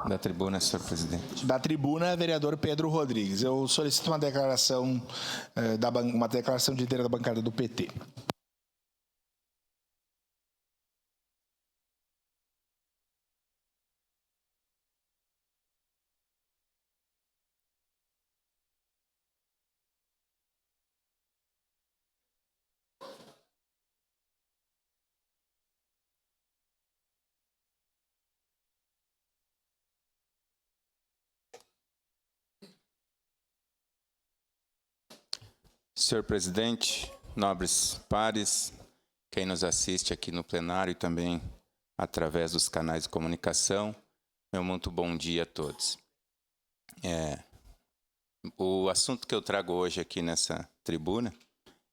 Da tribuna, senhor presidente. Da tribuna, vereador Pedro Rodrigues. Eu solicito uma declaração, uma declaração de líder da bancada do PT. Senhor presidente, nobres pares, quem nos assiste aqui no plenário e também através dos canais de comunicação, meu muito bom dia a todos. O assunto que eu trago hoje aqui nessa tribuna,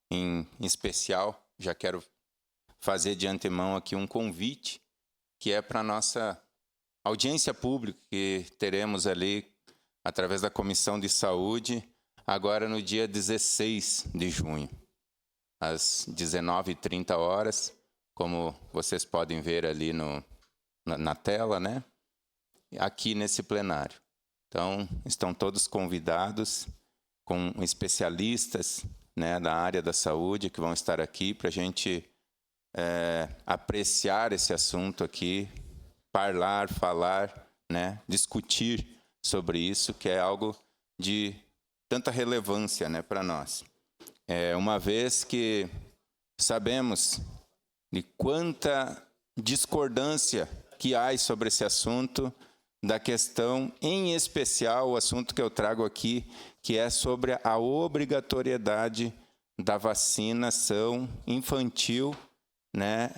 em especial, já quero fazer de antemão aqui um convite, que é para a nossa audiência pública que teremos ali, através da Comissão de Saúde, agora no dia 16 de junho, às 19h30, como vocês podem ver ali na tela, né? Aqui nesse plenário. Então, estão todos convidados com especialistas, né, da área da saúde que vão estar aqui para a gente apreciar esse assunto aqui, falar, né, discutir sobre isso, que é algo de tanta relevância, né, para nós. Uma vez que sabemos de quanta discordância que há sobre esse assunto, da questão, em especial, o assunto que eu trago aqui, que é sobre a obrigatoriedade da vacinação infantil, né,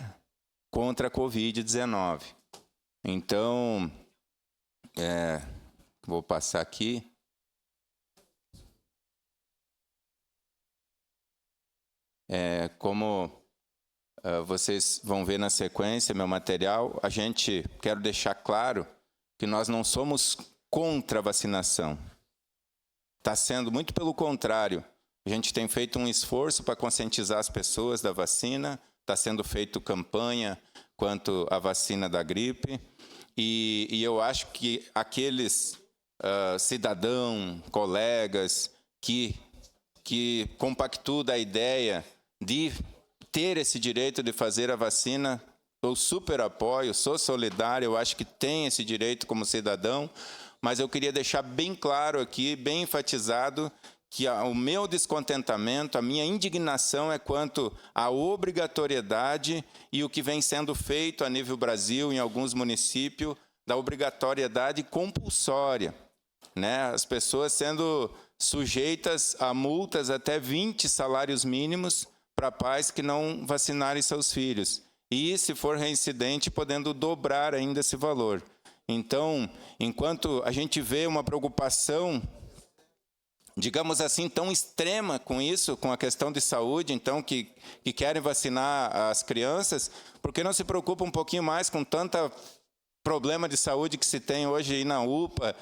contra a Covid-19. Então, vou passar aqui. Como vocês vão ver na sequência, meu material, quero deixar claro que nós não somos contra a vacinação. Está sendo muito pelo contrário. A gente tem feito um esforço para conscientizar as pessoas da vacina, está sendo feito campanha quanto à vacina da gripe, e eu acho que aqueles cidadãos, colegas que compactuam da ideia de ter esse direito de fazer a vacina, eu super apoio, sou solidário, eu acho que tem esse direito como cidadão, mas eu queria deixar bem claro aqui, bem enfatizado, que o meu descontentamento, a minha indignação é quanto à obrigatoriedade e o que vem sendo feito a nível Brasil, em alguns municípios, da obrigatoriedade compulsória, né? As pessoas sendo sujeitas a multas até 20 salários mínimos para pais que não vacinarem seus filhos. E, se for reincidente, podendo dobrar ainda esse valor. Então, enquanto a gente vê uma preocupação, digamos assim, tão extrema com isso, com a questão de saúde, então, que querem vacinar as crianças, por que não se preocupa um pouquinho mais com tanta problema de saúde que se tem hoje aí na UPA,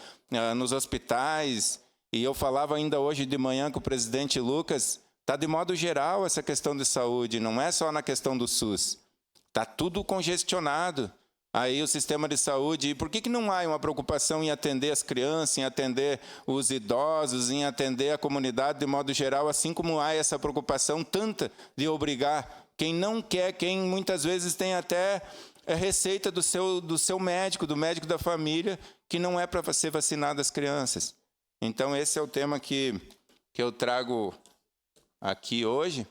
nos hospitais? E eu falava ainda hoje de manhã com o presidente Lucas, está de modo geral essa questão de saúde, não é só na questão do SUS. Está tudo congestionado. Aí o sistema de saúde, e por que não há uma preocupação em atender as crianças, em atender os idosos, em atender a comunidade de modo geral, assim como há essa preocupação tanta de obrigar quem não quer, quem muitas vezes tem até receita do seu médico, do médico da família, que não é para ser vacinado as crianças. Então, esse é o tema que eu trago aqui hoje.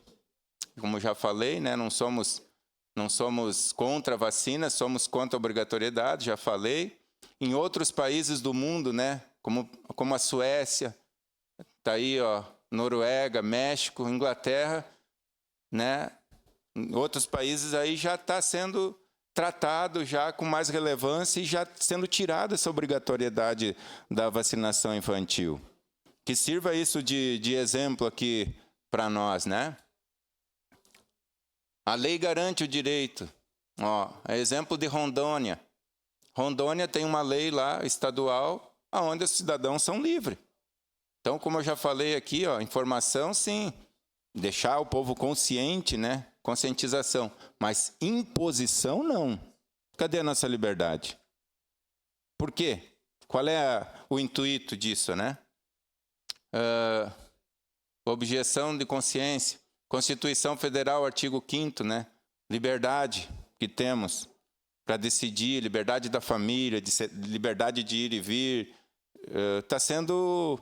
Como já falei, né, não somos contra a vacina, somos contra a obrigatoriedade, já falei. Em outros países do mundo, né, como a Suécia, está aí, Noruega, México, Inglaterra, né, em outros países aí já está sendo tratado já com mais relevância e já sendo tirada essa obrigatoriedade da vacinação infantil. Que sirva isso de exemplo aqui para nós, né? A lei garante o direito. É exemplo de Rondônia. Rondônia tem uma lei lá estadual onde os cidadãos são livres. Então, como eu já falei aqui, informação, sim, deixar o povo consciente, né? Conscientização, mas imposição, não. Cadê a nossa liberdade? Por quê? Qual é o intuito disso, né? Objeção de consciência. Constituição Federal, artigo 5º, né? Liberdade que temos para decidir, liberdade da família, liberdade de ir e vir. Está sendo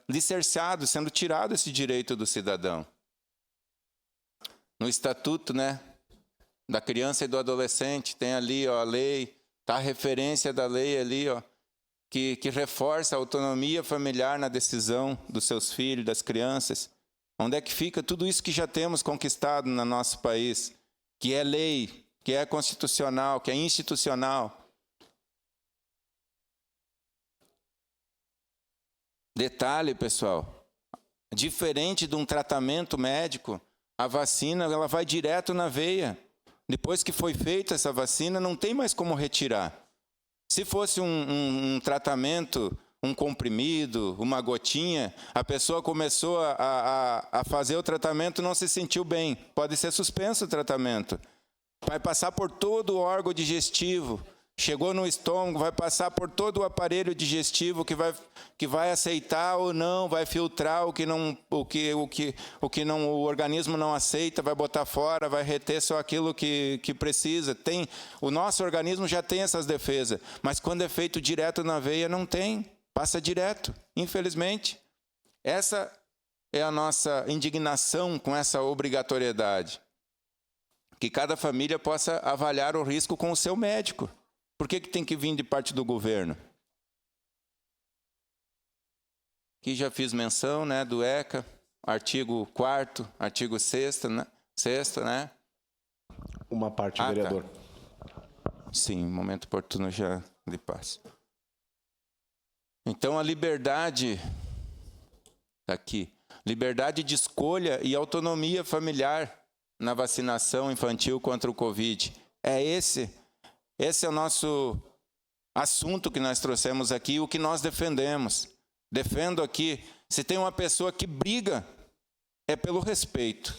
licerciado, sendo tirado esse direito do cidadão. No Estatuto, né, da Criança e do Adolescente, tem ali, ó, a lei, está a referência da lei ali, ó, que reforça a autonomia familiar na decisão dos seus filhos, das crianças. Onde é que fica tudo isso que já temos conquistado no nosso país, que é lei, que é constitucional, que é institucional? Detalhe, pessoal, diferente de um tratamento médico, a vacina ela vai direto na veia. Depois que foi feita essa vacina, não tem mais como retirar. Se fosse um tratamento, um comprimido, uma gotinha, a pessoa começou a fazer o tratamento e não se sentiu bem. Pode ser suspenso o tratamento. Vai passar por todo o órgão digestivo. Chegou no estômago, vai passar por todo o aparelho digestivo que vai aceitar ou não, vai filtrar o organismo não aceita, vai botar fora, vai reter só aquilo que precisa. O nosso organismo já tem essas defesas, mas quando é feito direto na veia, não tem, passa direto, infelizmente. Essa é a nossa indignação com essa obrigatoriedade. Que cada família possa avaliar o risco com o seu médico. Por que tem que vir de parte do governo? Aqui já fiz menção, né, do ECA, artigo 4º, artigo 6º, né? Uma parte, vereador. Tá. Sim, momento oportuno já lhe passo. Então, a liberdade, aqui, liberdade de escolha e autonomia familiar na vacinação infantil contra o Covid. Esse é o nosso assunto que nós trouxemos aqui, o que nós defendemos. Defendo aqui, se tem uma pessoa que briga, é pelo respeito.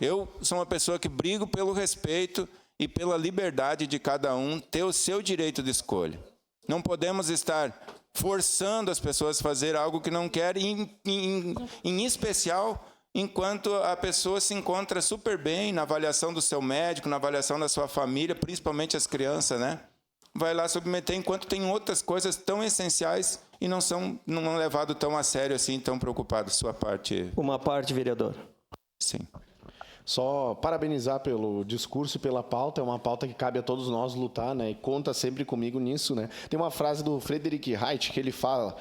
Eu sou uma pessoa que brigo pelo respeito e pela liberdade de cada um ter o seu direito de escolha. Não podemos estar forçando as pessoas a fazer algo que não querem, em especial enquanto a pessoa se encontra super bem na avaliação do seu médico, na avaliação da sua família, principalmente as crianças, né? Vai lá submeter enquanto tem outras coisas tão essenciais e não é levado tão a sério assim, tão preocupado. Sua parte. Uma parte, vereador. Sim. Só parabenizar pelo discurso e pela pauta, é uma pauta que cabe a todos nós lutar, né? E conta sempre comigo nisso, né? Tem uma frase do Friedrich Hayek que ele fala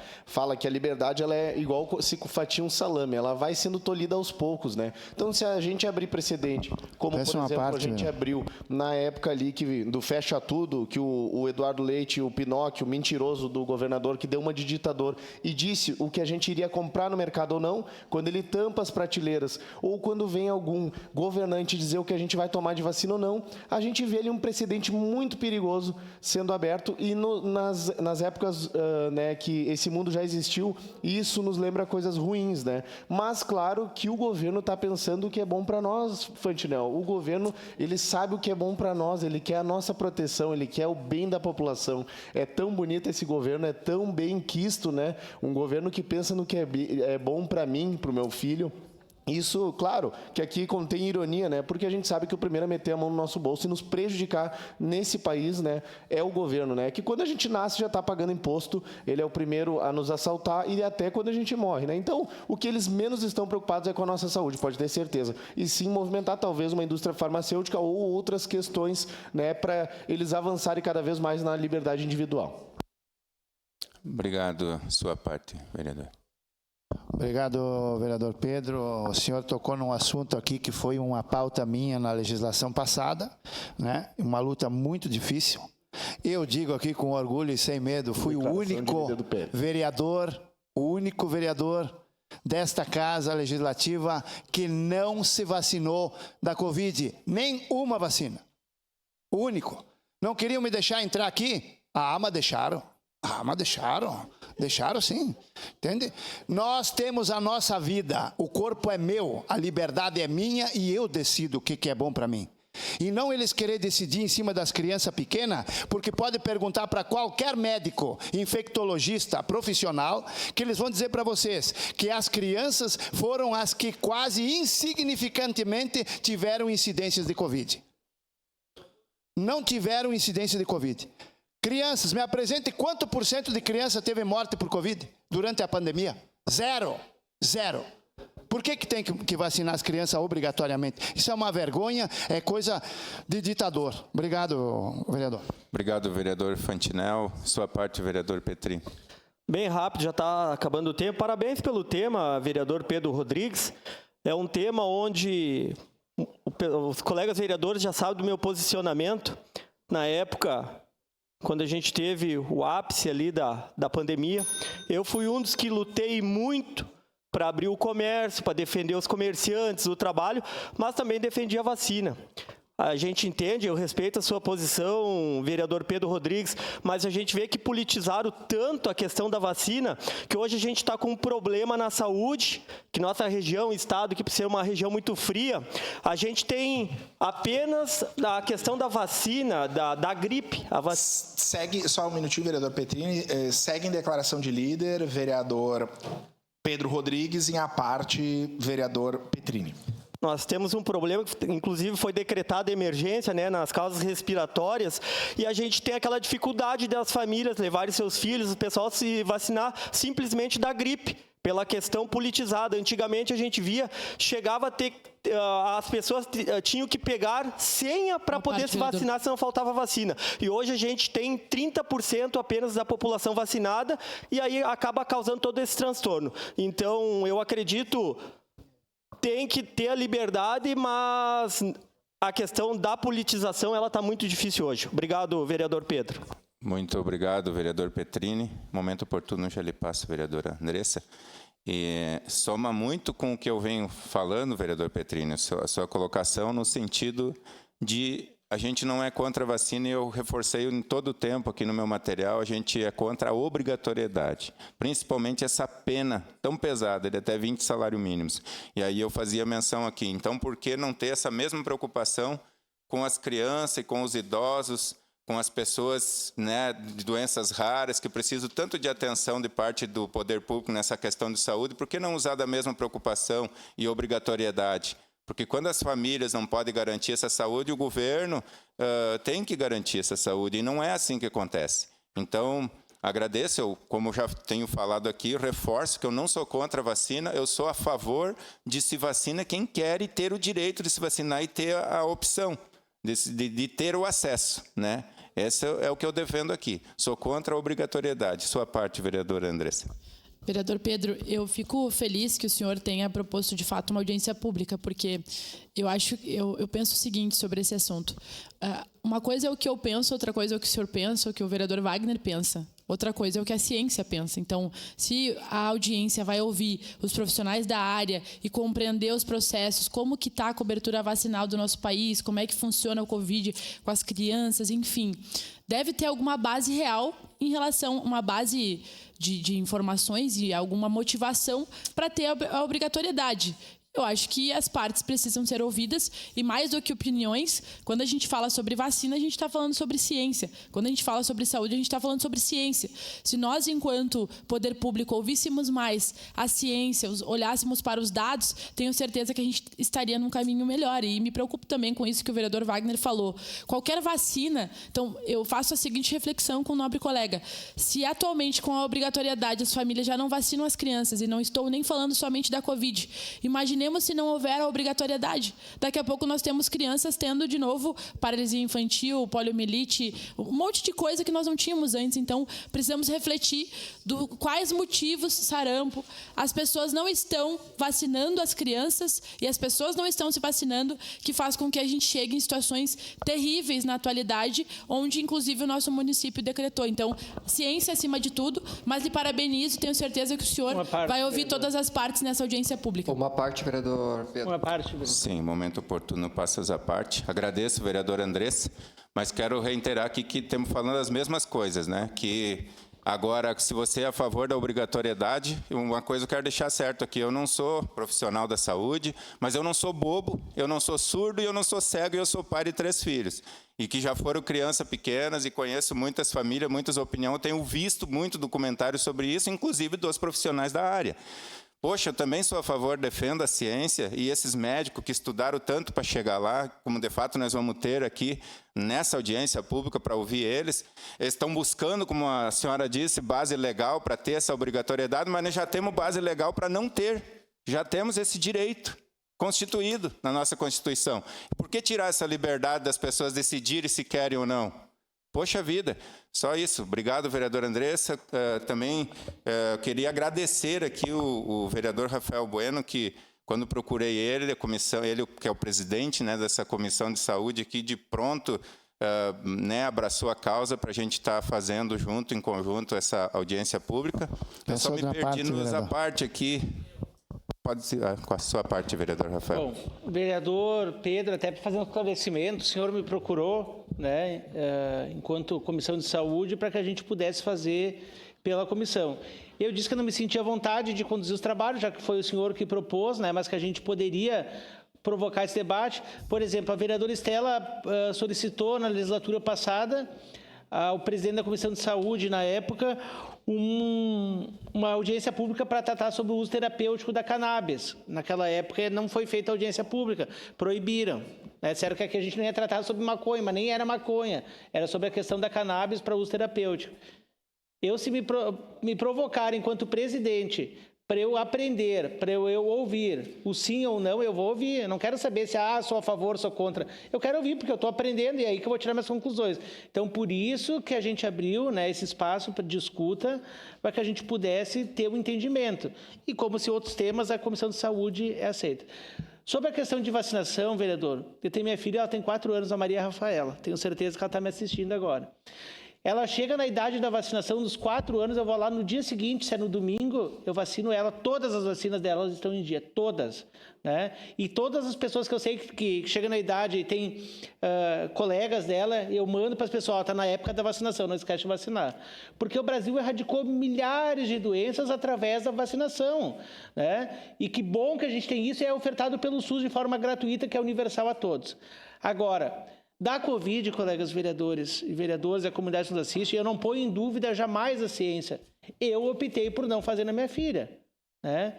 que a liberdade ela é igual se fatia um salame, ela vai sendo tolhida aos poucos, né? Então, se a gente abrir precedente, como por exemplo a gente abriu na época ali do fecha tudo, que o Eduardo Leite, o Pinóquio, o mentiroso do governador que deu uma de ditador e disse o que a gente iria comprar no mercado ou não, quando ele tampa as prateleiras ou quando vem algum governante dizer o que a gente vai tomar de vacina ou não, a gente vê ali um precedente muito perigoso sendo aberto e nas épocas né, que esse mundo já existiu, isso nos lembra coisas ruins, né? Mas claro que o governo está pensando o que é bom para nós, Fantinel. O governo, ele sabe o que é bom para nós, ele quer a nossa proteção, ele quer o bem da população. É tão bonito esse governo, é tão bem quisto, né? Um governo que pensa no que é bom para mim, para o meu filho. Isso, claro, que aqui contém ironia, né? Porque a gente sabe que o primeiro a meter a mão no nosso bolso e nos prejudicar nesse país, né, é o governo, né? Que quando a gente nasce já está pagando imposto, ele é o primeiro a nos assaltar e até quando a gente morre, né? Então, o que eles menos estão preocupados é com a nossa saúde, pode ter certeza. E sim movimentar talvez uma indústria farmacêutica ou outras questões, né, para eles avançarem cada vez mais na liberdade individual. Obrigado, sua parte, vereador. Obrigado, vereador Pedro. O senhor tocou num assunto aqui que foi uma pauta minha na legislação passada, né? Uma luta muito difícil. Eu digo aqui com orgulho e sem medo, fui o único vereador desta casa legislativa que não se vacinou da Covid, nem uma vacina. O único. Não queriam me deixar entrar aqui? Mas deixaram. Mas deixaram sim, entende? Nós temos a nossa vida, o corpo é meu, a liberdade é minha e eu decido o que é bom para mim. E não eles querer decidir em cima das crianças pequenas, porque pode perguntar para qualquer médico, infectologista, profissional, que eles vão dizer para vocês que as crianças foram as que quase insignificantemente tiveram incidências de Covid. Não tiveram incidência de Covid. Crianças, me apresente quanto por cento de criança teve morte por Covid durante a pandemia? Zero. Por que tem que vacinar as crianças obrigatoriamente? Isso é uma vergonha, é coisa de ditador. Obrigado, vereador. Obrigado, vereador Fantinel. Sua parte, vereador Petri. Bem rápido, já está acabando o tempo. Parabéns pelo tema, vereador Pedro Rodrigues. É um tema onde os colegas vereadores já sabem do meu posicionamento. Na época, quando a gente teve o ápice ali da pandemia, eu fui um dos que lutei muito para abrir o comércio, para defender os comerciantes, o trabalho, mas também defendi a vacina. A gente entende, eu respeito a sua posição, vereador Pedro Rodrigues, mas a gente vê que politizaram tanto a questão da vacina, que hoje a gente está com um problema na saúde, que nossa região, estado, que precisa ser uma região muito fria, a gente tem apenas a questão da vacina, da gripe. Segue, só um minutinho, vereador Petrini, segue em declaração de líder, vereador Pedro Rodrigues, em a parte, vereador Petrini. Nós temos um problema que, inclusive, foi decretada emergência, né, nas causas respiratórias, e a gente tem aquela dificuldade das famílias levarem seus filhos, o pessoal se vacinar simplesmente da gripe, pela questão politizada. Antigamente a gente via, chegava a ter, as pessoas tinham que pegar senha para poder se vacinar, se não faltava vacina. E hoje a gente tem 30% apenas da população vacinada, e aí acaba causando todo esse transtorno. Então, eu acredito, tem que ter a liberdade, mas a questão da politização, ela está muito difícil hoje. Obrigado, vereador Pedro. Muito obrigado, vereador Petrini. Momento oportuno, já lhe passo, vereadora Andressa. E soma muito com o que eu venho falando, vereador Petrini, a sua colocação no sentido de a gente não é contra a vacina, e eu reforcei em todo o tempo aqui no meu material, a gente é contra a obrigatoriedade, principalmente essa pena tão pesada, de até 20 salários mínimos. E aí eu fazia menção aqui, então por que não ter essa mesma preocupação com as crianças e com os idosos, com as pessoas, né, de doenças raras, que precisam tanto de atenção de parte do poder público nessa questão de saúde? Por que não usar da mesma preocupação e obrigatoriedade? Porque quando as famílias não podem garantir essa saúde, o governo tem que garantir essa saúde, e não é assim que acontece. Então, agradeço, eu, como já tenho falado aqui, reforço que eu não sou contra a vacina, eu sou a favor de se vacina quem quer e ter o direito de se vacinar e ter a opção de ter o acesso, né? Esse é o que eu defendo aqui. Sou contra a obrigatoriedade. Sua parte, vereadora Andressa. Vereador Pedro, eu fico feliz que o senhor tenha proposto, de fato, uma audiência pública, porque eu penso o seguinte sobre esse assunto. Uma coisa é o que eu penso, outra coisa é o que o senhor pensa, o que o vereador Wagner pensa. Outra coisa é o que a ciência pensa. Então, se a audiência vai ouvir os profissionais da área e compreender os processos, como que está a cobertura vacinal do nosso país, como é que funciona o Covid com as crianças, enfim, deve ter alguma base real em relação a uma base de informações e alguma motivação para ter a obrigatoriedade. Eu acho que as partes precisam ser ouvidas, e mais do que opiniões, quando a gente fala sobre vacina, a gente está falando sobre ciência. Quando a gente fala sobre saúde, a gente está falando sobre ciência. Se nós, enquanto poder público, ouvíssemos mais a ciência, olhássemos para os dados, tenho certeza que a gente estaria num caminho melhor. E me preocupo também com isso que o vereador Wagner falou. Qualquer vacina, então eu faço a seguinte reflexão com o nobre colega. Se atualmente, com a obrigatoriedade, as famílias já não vacinam as crianças, e não estou nem falando somente da Covid, imaginemos se não houver a obrigatoriedade. Daqui a pouco nós temos crianças tendo, de novo, paralisia infantil, poliomielite, um monte de coisa que nós não tínhamos antes. Então, precisamos refletir quais motivos, sarampo, as pessoas não estão vacinando as crianças e as pessoas não estão se vacinando, que faz com que a gente chegue em situações terríveis na atualidade, onde, inclusive, o nosso município decretou. Então, ciência acima de tudo, mas lhe parabenizo, tenho certeza que o senhor vai ouvir todas as partes nessa audiência pública. Uma parte, vereador Pedro. Uma parte, vereador. Sim, momento oportuno, passas à parte. Agradeço, vereador Andressa, mas quero reiterar aqui que estamos falando as mesmas coisas, né? Que Agora, se você é a favor da obrigatoriedade, uma coisa eu quero deixar certo aqui, eu não sou profissional da saúde, mas eu não sou bobo, eu não sou surdo e eu não sou cego e eu sou pai de 3 filhos. E que já foram crianças pequenas e conheço muitas famílias, muitas opiniões, eu tenho visto muito documentário sobre isso, inclusive dos profissionais da área. Poxa, eu também sou a favor, defendo a ciência e esses médicos que estudaram tanto para chegar lá, como de fato nós vamos ter aqui nessa audiência pública para ouvir eles estão buscando, como a senhora disse, base legal para ter essa obrigatoriedade, mas nós já temos base legal para não ter. Já temos esse direito constituído na nossa Constituição. Por que tirar essa liberdade das pessoas decidirem se querem ou não? Poxa vida, só isso. Obrigado, vereadora Andressa. Também queria agradecer aqui o vereador Rafael Bueno, que quando procurei ele, a comissão, ele que é o presidente, né, dessa comissão de saúde aqui, de pronto, né, abraçou a causa para a gente estar fazendo junto, em conjunto, essa audiência pública. Eu só me perdi nessa parte aqui. Pode ser com a sua parte, vereador Rafael. Bom, vereador Pedro, até para fazer um esclarecimento, o senhor me procurou, né, enquanto comissão de saúde, para que a gente pudesse fazer pela comissão. Eu disse que eu não me sentia à vontade de conduzir os trabalhos, já que foi o senhor que propôs, né, mas que a gente poderia provocar esse debate. Por exemplo, a vereadora Estela solicitou na legislatura passada ao presidente da Comissão de Saúde, na época, uma audiência pública para tratar sobre o uso terapêutico da cannabis. Naquela época não foi feita audiência pública, proibiram. Disseram que aqui a gente não ia tratar sobre maconha, mas nem era maconha, era sobre a questão da cannabis para uso terapêutico. Se me provocarem enquanto presidente para eu aprender, para eu ouvir o sim ou não, eu vou ouvir. Eu não quero saber se sou a favor, sou contra. Eu quero ouvir, porque eu estou aprendendo e é aí que eu vou tirar minhas conclusões. Então, por isso que a gente abriu, né, esse espaço de escuta, para que a gente pudesse ter um entendimento. E como se outros temas, a Comissão de Saúde é aceita. Sobre a questão de vacinação, vereador, eu tenho minha filha, ela tem 4 anos, a Maria Rafaela. Tenho certeza que ela está me assistindo agora. Ela chega na idade da vacinação, dos 4 anos, eu vou lá no dia seguinte, se é no domingo, eu vacino ela, todas as vacinas dela estão em dia, todas. Né? E todas as pessoas que eu sei que chegam na idade e tem colegas dela, eu mando para as pessoas, está na época da vacinação, não esquece de vacinar. Porque o Brasil erradicou milhares de doenças através da vacinação. Né? E que bom que a gente tem isso e é ofertado pelo SUS de forma gratuita, que é universal a todos. Agora, da Covid, colegas vereadores e vereadoras, a comunidade que nos assiste, eu não ponho em dúvida jamais a ciência. Eu optei por não fazer na minha filha, né?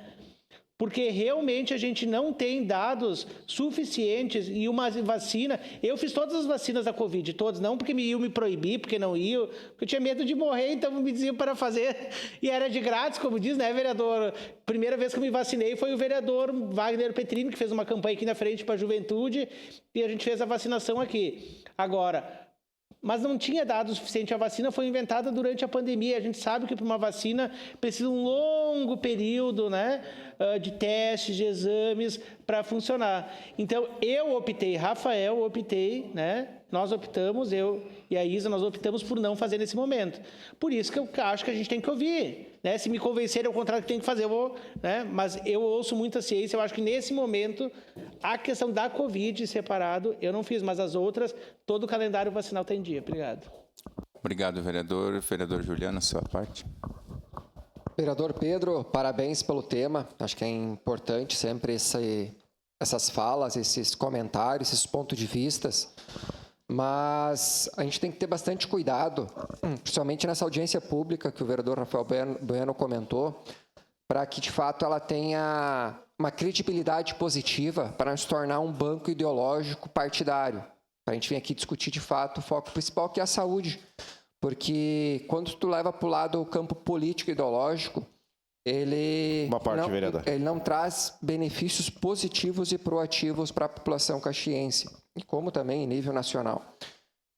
Porque realmente a gente não tem dados suficientes e uma vacina... Eu fiz todas as vacinas da Covid, todas, não porque iam me proibir, porque não iam, porque eu tinha medo de morrer, então me diziam para fazer, e era de grátis, como diz, né, vereador? Primeira vez que eu me vacinei foi o vereador Wagner Petrini, que fez uma campanha aqui na frente para a juventude, e a gente fez a vacinação aqui. Agora... Mas não tinha dado o suficiente. A vacina foi inventada durante a pandemia. A gente sabe que para uma vacina precisa um longo período, né, de testes, de exames para funcionar. Então, Rafael optei, né, nós optamos, eu e a Isa, nós optamos por não fazer nesse momento. Por isso que eu acho que a gente tem que ouvir. Né? Se me convencerem ao contrário que tem que fazer, eu vou. Né? Mas eu ouço muita ciência, eu acho que nesse momento, a questão da Covid separado, eu não fiz, mas as outras, todo o calendário vacinal está em dia. Obrigado. Obrigado, vereador. Vereador Juliano, sua parte. Vereador Pedro, parabéns pelo tema. Acho que é importante sempre essas falas, esses comentários, esses pontos de vistas. Mas a gente tem que ter bastante cuidado, principalmente nessa audiência pública que o vereador Rafael Bueno comentou, para que, de fato, ela tenha uma credibilidade positiva para não se tornar um banco ideológico partidário. Para a gente vir aqui discutir, de fato, o foco principal, que é a saúde. Porque quando tu leva para o lado o campo político ideológico, ele não traz benefícios positivos e proativos para a população caxiense, e como também em nível nacional.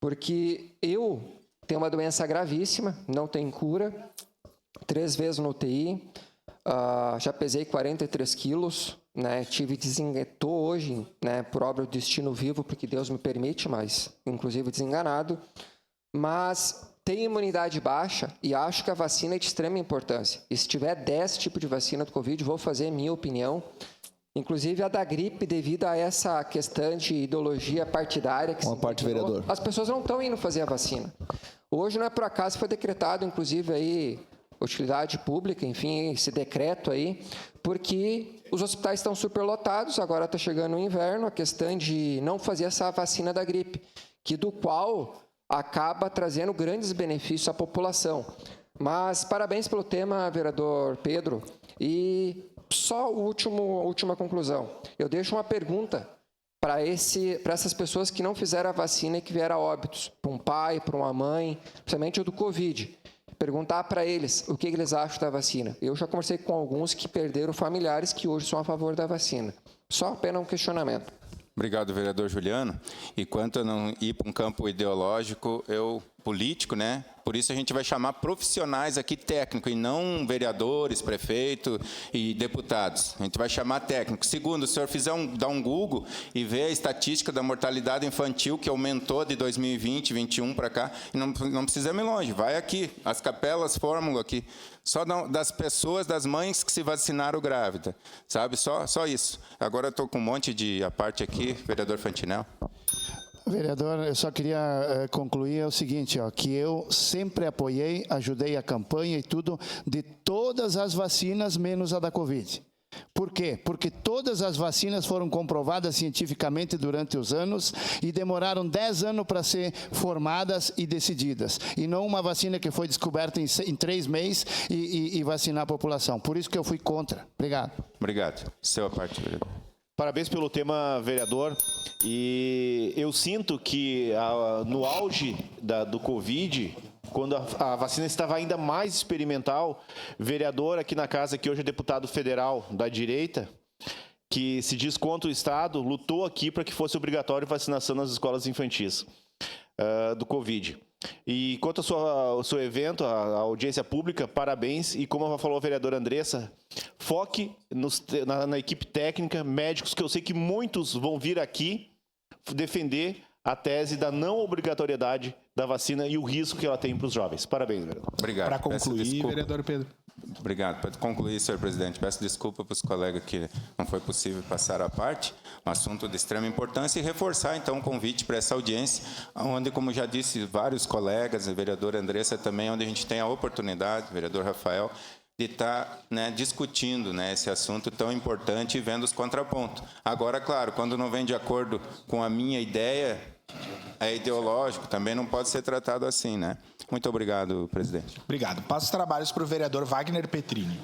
Porque eu tenho uma doença gravíssima, não tem cura, 3 vezes no UTI, já pesei 43 quilos, né, estou hoje, né, por obra do destino vivo, porque Deus me permite, mas inclusive desenganado, mas tenho imunidade baixa e acho que a vacina é de extrema importância. E se tiver 10 tipos de vacina do Covid, vou fazer minha opinião, inclusive a da gripe, devido a essa questão de ideologia partidária. Que Uma parte, vereador. As pessoas não estão indo fazer a vacina. Hoje não é por acaso, foi decretado, inclusive, aí, utilidade pública, enfim, esse decreto aí, porque os hospitais estão superlotados, agora está chegando o inverno, a questão de não fazer essa vacina da gripe, que do qual acaba trazendo grandes benefícios à população. Mas parabéns pelo tema, vereador Pedro. E só a última conclusão. Eu deixo uma pergunta para essas pessoas que não fizeram a vacina e que vieram a óbitos, para um pai, para uma mãe, principalmente o do Covid. Perguntar para eles o que eles acham da vacina. Eu já conversei com alguns que perderam familiares que hoje são a favor da vacina. Só apenas um questionamento. Obrigado, vereador Juliano. E quanto a não ir para um campo ideológico, político, né? Por isso a gente vai chamar profissionais aqui técnicos e não vereadores, prefeito e deputados. A gente vai chamar técnicos. Segundo, se o senhor dar um Google e ver a estatística da mortalidade infantil que aumentou de 2020, 2021 para cá, e não precisamos ir longe, vai aqui, as capelas fórmula aqui, só das pessoas, das mães que se vacinaram grávida, sabe? Só isso. Agora eu estou com um monte de a parte aqui, vereador Fantinel. Vereador, eu só queria concluir o seguinte, que eu sempre apoiei, ajudei a campanha e tudo de todas as vacinas, menos a da Covid. Por quê? Porque todas as vacinas foram comprovadas cientificamente durante os anos e demoraram 10 anos para ser formadas e decididas. E não uma vacina que foi descoberta em 3 meses e vacinar a população. Por isso que eu fui contra. Obrigado. Obrigado. Seu parte, vereador. Parabéns pelo tema, vereador. E eu sinto que no auge do Covid, quando a vacina estava ainda mais experimental, vereador aqui na casa, que hoje é deputado federal da direita, que se diz contra o Estado, lutou aqui para que fosse obrigatório vacinação nas escolas infantis do Covid. E quanto ao seu evento, a audiência pública, parabéns. E como falou a vereadora Andressa, foque na equipe técnica, médicos, que eu sei que muitos vão vir aqui defender a tese da não obrigatoriedade da vacina e o risco que ela tem para os jovens. Parabéns, vereador. Obrigado. Para concluir, vereador Pedro. Obrigado. Para concluir, senhor presidente, peço desculpa para os colegas que não foi possível passar a parte, um assunto de extrema importância, e reforçar, então, o convite para essa audiência, onde, como já disse vários colegas, a vereadora Andressa também, onde a gente tem a oportunidade, o vereador Rafael, de estar discutindo esse assunto tão importante e vendo os contrapontos. Agora, claro, quando não vem de acordo com a minha ideia, é ideológico, também não pode ser tratado assim, né? Muito obrigado, presidente. Obrigado. Passo os trabalhos para o vereador Wagner Petrini.